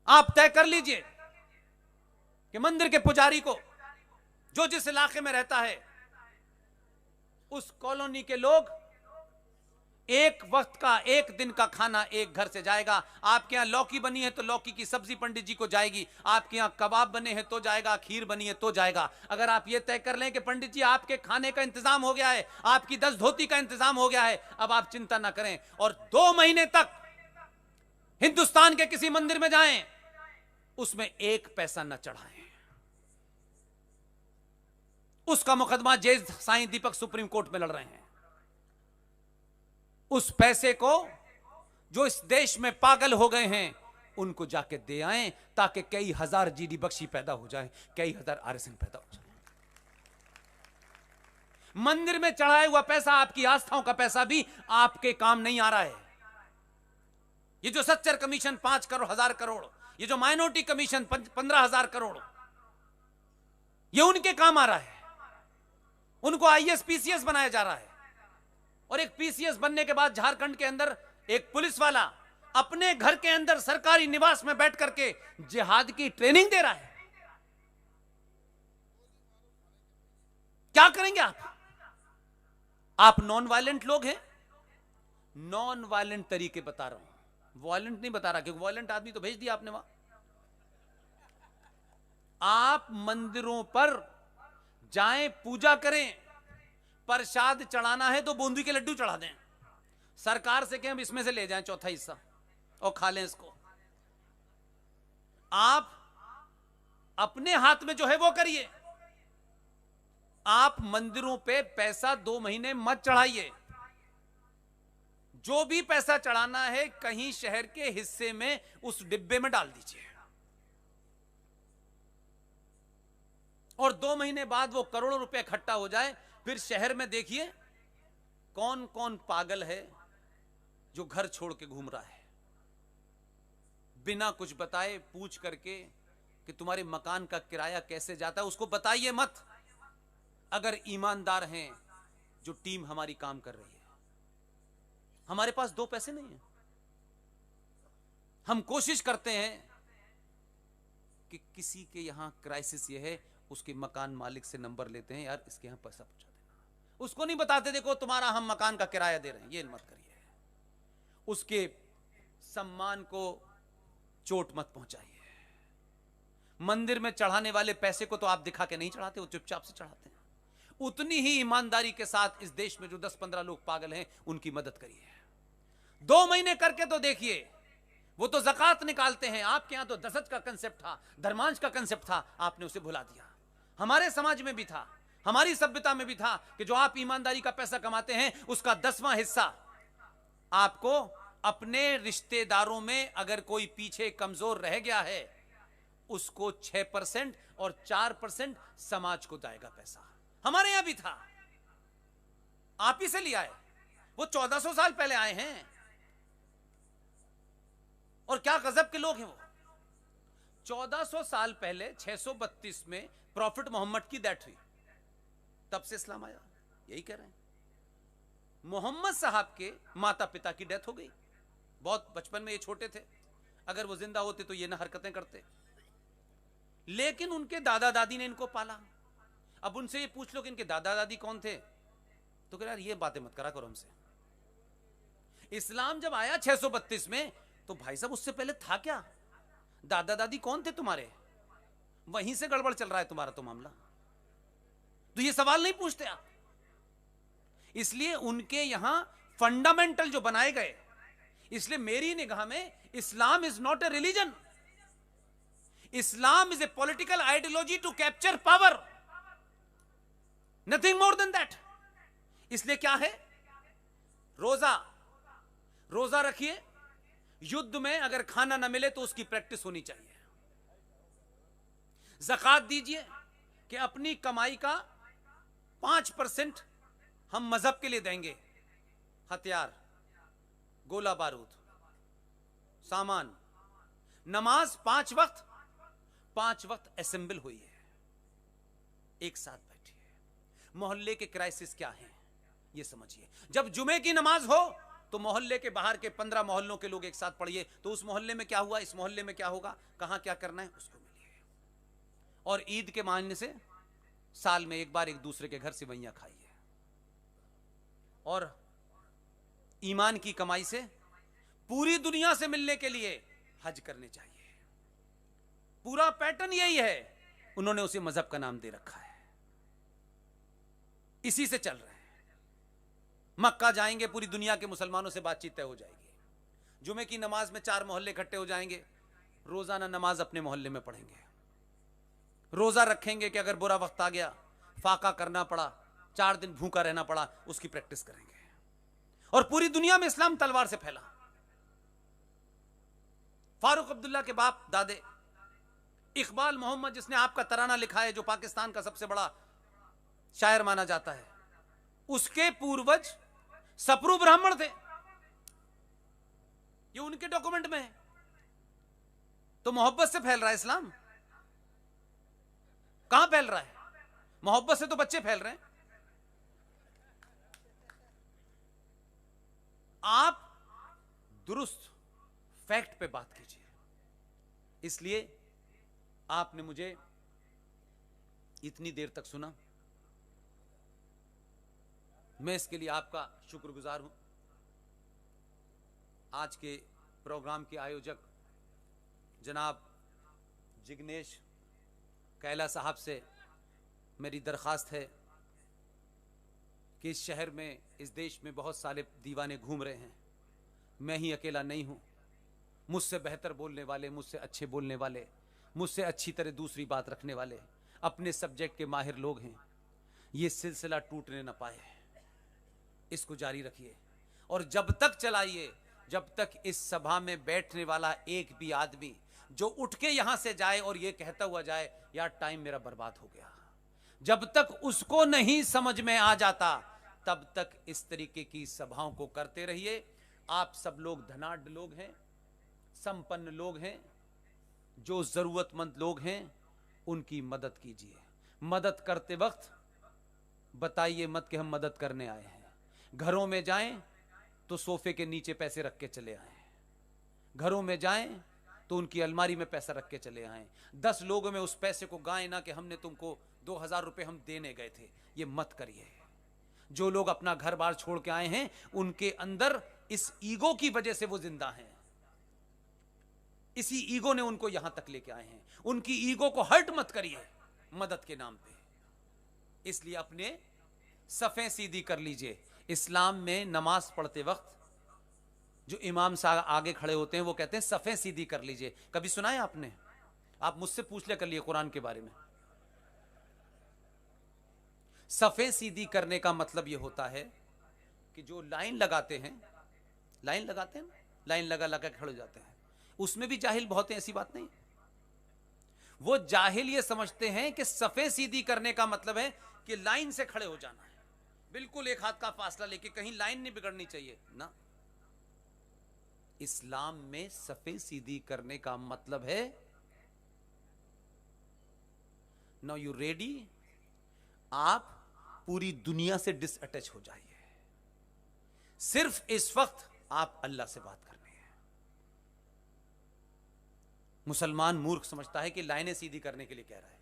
आप तय कर लीजिए कि मंदिर के पुजारी को जो जिस इलाके में रहता है उस कॉलोनी के लोग एक वक्त का एक दिन का खाना एक घर से जाएगा। आपके यहां लौकी बनी है तो लौकी की सब्जी पंडित जी को जाएगी, आपके यहां कबाब बने हैं तो जाएगा, खीर बनी है तो जाएगा। अगर आप ये तय कर लें कि पंडित जी आपके खाने का इंतजाम हो गया है, आपकी 10 धोती का इंतजाम हो गया है, अब आप चिंता ना करें और 2 महीने तक हिंदुस्तान के किसी मंदिर में जाएं, उसमें 1 पैसा न चढ़ाएं। उसका मुकदमा जज साईं दीपक सुप्रीम कोर्ट में लड़ रहे हैं। उस पैसे को जो इस देश में पागल हो गए हैं उनको जाके दे आएं, ताकि कई हजार जीडी बख्शी पैदा हो जाए, कई हजार आरएसएन पैदा हो जाए। मंदिर में चढ़ाया हुआ पैसा, आपकी आस्थाओं का पैसा भी आपके काम नहीं आ रहा है। ये जो सच्चर कमीशन 5 करोड़ 1000 करोड़, ये जो माइनॉरिटी कमीशन 15,000 करोड़, ये उनके काम आ रहा है। उनको आईएएस पीसीएस बनाया जा रहा है और एक पीसीएस बनने के बाद झारखंड के अंदर एक पुलिस वाला अपने घर के अंदर सरकारी निवास में बैठ करके जिहाद की ट्रेनिंग दे रहा है। क्या करेंगे आप नॉन वायलेंट लोग हैं। नॉन वायलेंट तरीके बता रहा हूं, वायलेंट नहीं बता रहा, क्योंकि वायलेंट आदमी तो भेज दिया आपने वहां। आप मंदिरों पर जाएं, पूजा करें, प्रसाद चढ़ाना है तो बूंदी के लड्डू चढ़ा दें, सरकार से कहें इसमें से ले जाएं चौथा हिस्सा और खा लें इसको। आप अपने हाथ में जो है वो करिए। आप मंदिरों पे पैसा 2 महीने मत चढ़ाइए। जो भी पैसा चढ़ाना है कहीं शहर के हिस्से में उस डिब्बे में डाल दीजिए और 2 महीने बाद वो करोड़ों रुपए इकट्ठा हो जाए, फिर शहर में देखिए कौन कौन पागल है जो घर छोड़ के घूम रहा है बिना कुछ बताए, पूछ करके कि तुम्हारे मकान का किराया कैसे जाता है, उसको बताइए मत। अगर ईमानदार हैं जो टीम हमारी काम कर रही है। हमारे पास 2 पैसे नहीं है। हम कोशिश करते हैं कि किसी के यहां क्राइसिस ये है, उसके मकान मालिक से नंबर लेते हैं, यार इसके यहां पैसा पहुंचा देना। उसको नहीं बताते देखो तुम्हारा हम मकान का किराया दे रहे हैं, ये मत करिए। उसके सम्मान को चोट मत पहुंचाइए। मंदिर में चढ़ाने वाले पैसे को तो आप दिखा के नहीं चढ़ाते, वो चुपचाप से चढ़ाते हैं। उतनी ही ईमानदारी के साथ इस देश में जो 10-15 लोग पागल हैं उनकी मदद करिए। 2 महीने करके तो देखिए, वो तो ज़कात निकालते हैं। आपके यहां तो दसत का कंसेप्ट था, धर्मांश का कंसेप्ट था, आपने उसे भुला दिया। हमारे समाज में भी था, हमारी सभ्यता में भी था कि जो आप ईमानदारी का पैसा कमाते हैं उसका 10वां हिस्सा आपको अपने रिश्तेदारों में अगर कोई पीछे कमजोर रह गया है उसको 6% और 4% समाज को जाएगा पैसा। हमारे यहां भी था, आप ही से लिया है। वो 1400 साल पहले आए हैं और क्या गजब के लोग हैं वो। 1400 साल पहले 632 में प्रॉफिट मोहम्मद की डेथ हुई, तब से इस्लाम आया। यही कह रहे हैं। मोहम्मद साहब के माता पिता की डेथ हो गई, बहुत बचपन में ये छोटे थे, अगर वो जिंदा होते तो ये ना हरकतें करते, लेकिन उनके दादा दादी ने इनको पाला। अब उनसे ये पूछ लो कि इनके दादा दादी कौन थे, तो कह यार ये बातें मत करा करो हमसे। इस्लाम जब आया 632 में तो भाई साहब उससे पहले था क्या? दादा दादी कौन थे तुम्हारे? वहीं से गड़बड़ चल रहा है तुम्हारा तो मामला। तो ये सवाल नहीं पूछते आप। इसलिए उनके यहां फंडामेंटल जो बनाए गए, इसलिए मेरी निगाह में Islam is not a religion, Islam is a political ideology to capture power, nothing more than that. इसलिए क्या है, रोजा रखिए, युद्ध में अगर खाना ना मिले तो उसकी प्रैक्टिस होनी चाहिए। ज़कात दीजिए कि अपनी कमाई का 5% हम मजहब के लिए देंगे। हथियार, गोला बारूद, सामान, नमाज 5 वक्त असेंबल हुई है, एक साथ बैठिए। मोहल्ले के क्राइसिस क्या हैं ये समझिए। जब जुमे की नमाज हो तो मोहल्ले के बाहर के 15 मोहल्लों के लोग एक साथ पढ़िए, तो उस मोहल्ले में क्या हुआ, इस मोहल्ले में क्या होगा, कहां क्या करना है उसको मिलिए। और ईद के मानने से साल में एक बार एक दूसरे के घर सेवइयां खाइए। और ईमान की कमाई से पूरी दुनिया से मिलने के लिए हज करने चाहिए। पूरा पैटर्न यही है, उन्होंने उसे मजहब का नाम दे रखा है, इसी से चल रहे हैं। मक्का जाएंगे, पूरी दुनिया के मुसलमानों से बातचीत तय हो जाएगी। जुमे की नमाज में 4 मोहल्ले इकट्ठे हो जाएंगे, रोजाना नमाज अपने मोहल्ले में पढ़ेंगे। रोजा रखेंगे कि अगर बुरा वक्त आ गया, फाका करना पड़ा, 4 दिन भूखा रहना पड़ा, उसकी प्रैक्टिस करेंगे। और पूरी दुनिया में इस्लाम तलवार से फैला। फारूक अब्दुल्ला के बाप दादे इकबाल मोहम्मद, जिसने आपका तराना लिखा है, जो पाकिस्तान का सबसे बड़ा शायर माना जाता है, उसके पूर्वज सप्रू ब्राह्मण थे। ये उनके डॉक्यूमेंट में है। तो मोहब्बत से फैल रहा है इस्लाम। कहां फैल रहा है? मोहब्बत से तो बच्चे फैल रहे हैं। आप दुरुस्त फैक्ट पे बात कीजिए। इसलिए आपने मुझे इतनी देर तक सुना, मैं इसके लिए आपका शुक्रगुजार हूं। आज के प्रोग्राम के आयोजक जनाब जिग्नेश कैला साहब से मेरी दरख्वास्त है कि इस शहर में, इस देश में बहुत सारे दीवाने घूम रहे हैं, मैं ही अकेला नहीं हूं। मुझसे बेहतर बोलने वाले, मुझसे अच्छे बोलने वाले, मुझसे अच्छी तरह दूसरी बात रखने वाले, अपने सब्जेक्ट के माहिर लोग हैं। ये सिलसिला टूटने न पाए, इसको जारी रखिए। और जब तक चलाइए जब तक इस सभा में बैठने वाला एक भी आदमी जो उठ के यहां से जाए और ये कहता हुआ जाए यार टाइम मेरा बर्बाद हो गया, जब तक उसको नहीं समझ में आ जाता तब तक इस तरीके की सभाओं को करते रहिए। आप सब लोग धनाढ्य लोग हैं, संपन्न लोग हैं, जो जरूरतमंद लोग हैं उनकी मदद कीजिए। मदद करते वक्त बताइए मत कि हम मदद करने आए हैं। घरों में जाएं तो सोफे के नीचे पैसे रख के चले आए, घरों में जाएं तो उनकी अलमारी में पैसा रख के चले आए। 10 लोगों में उस पैसे को गाएं ना कि हमने तुमको 2000 रुपए हम देने गए थे। ये मत करिए। जो लोग अपना घर बार छोड़ के आए हैं उनके अंदर इस ईगो की वजह से वो जिंदा हैं, इसी ईगो ने उनको यहां तक लेके आए हैं। उनकी ईगो को हर्ट मत करिए मदद के नाम पे। इसलिए अपने सफ़ें सीधी कर लीजिए। इस्लाम में नमाज पढ़ते वक्त जो इमाम साहब आगे खड़े होते हैं वो कहते हैं सफ़ें सीधी कर लीजिए। कभी सुना है आपने? आप मुझसे पूछ लिया कर लिए कुरान के बारे में। सफ़ें सीधी करने का मतलब ये होता है कि जो लाइन लगाते हैं, लाइन लगा लगा खड़े हो जाते हैं, उसमें भी जाहिल बहुत हैं, ऐसी बात नहीं। वो जाहिल ये समझते हैं कि सफ़ें सीधी करने का मतलब है कि लाइन से खड़े हो जाना है, बिल्कुल एक हाथ का फासला लेके, कहीं लाइन नहीं बिगड़नी चाहिए ना। इस्लाम में सफ़ें सीधी करने का मतलब है नाउ यू रेडी, आप पूरी दुनिया से डिसअटैच हो जाइए। सिर्फ इस वक्त आप अल्लाह से बात करनी है। मुसलमान मूर्ख समझता है कि लाइनें सीधी करने के लिए कह रहा है।